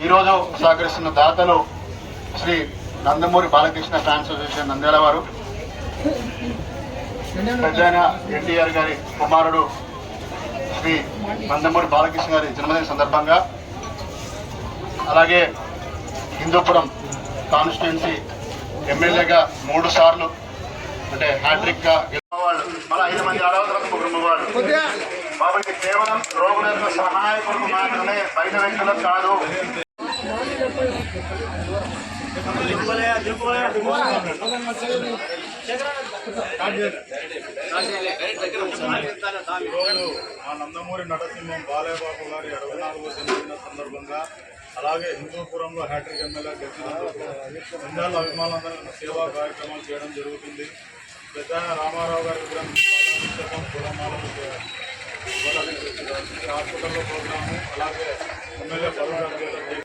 ఈరోజు సహకరిస్తున్న దాతలు శ్రీ నందమూరి బాలకృష్ణ ఫ్యాన్స్ అసోసియేషన్ నంద్యాల వారు, పెద్దయిన ఎన్టీఆర్ గారి కుమారుడు శ్రీ నందమూరి బాలకృష్ణ గారి జన్మదిన సందర్భంగా, అలాగే హిందూపురం కాన్స్టిట్యున్సీ ఎమ్మెల్యేగా 3 సార్లు అంటే హ్యాట్రిక్ గా గెలిచేవాళ్ళు, మళ్ళీ 5 మంది ఆడవాళ్ళకు 3 వాళ్ళు. కాబట్టి కేవలం రోగులకు సహాయకులకు మాత్రమే, బయట వ్యక్తులకు కాదు. మా నందమూరి నటసింహం బాలయ్య బాబు గారి 64వ జన్మదిన సందర్భంగా, అలాగే హిందూపురంలో హ్యాట్రిక్ ఎమ్మెల్యే గెలిచినందుకు నంద్యాల అభిమానులందరూ సేవా కార్యక్రమాలు చేయడం జరుగుతుంది. పెద్ద రామారావు గారి హాస్పిటల్లో ప్రోగ్రాము, అలాగే ఎమ్మెల్యే పరువు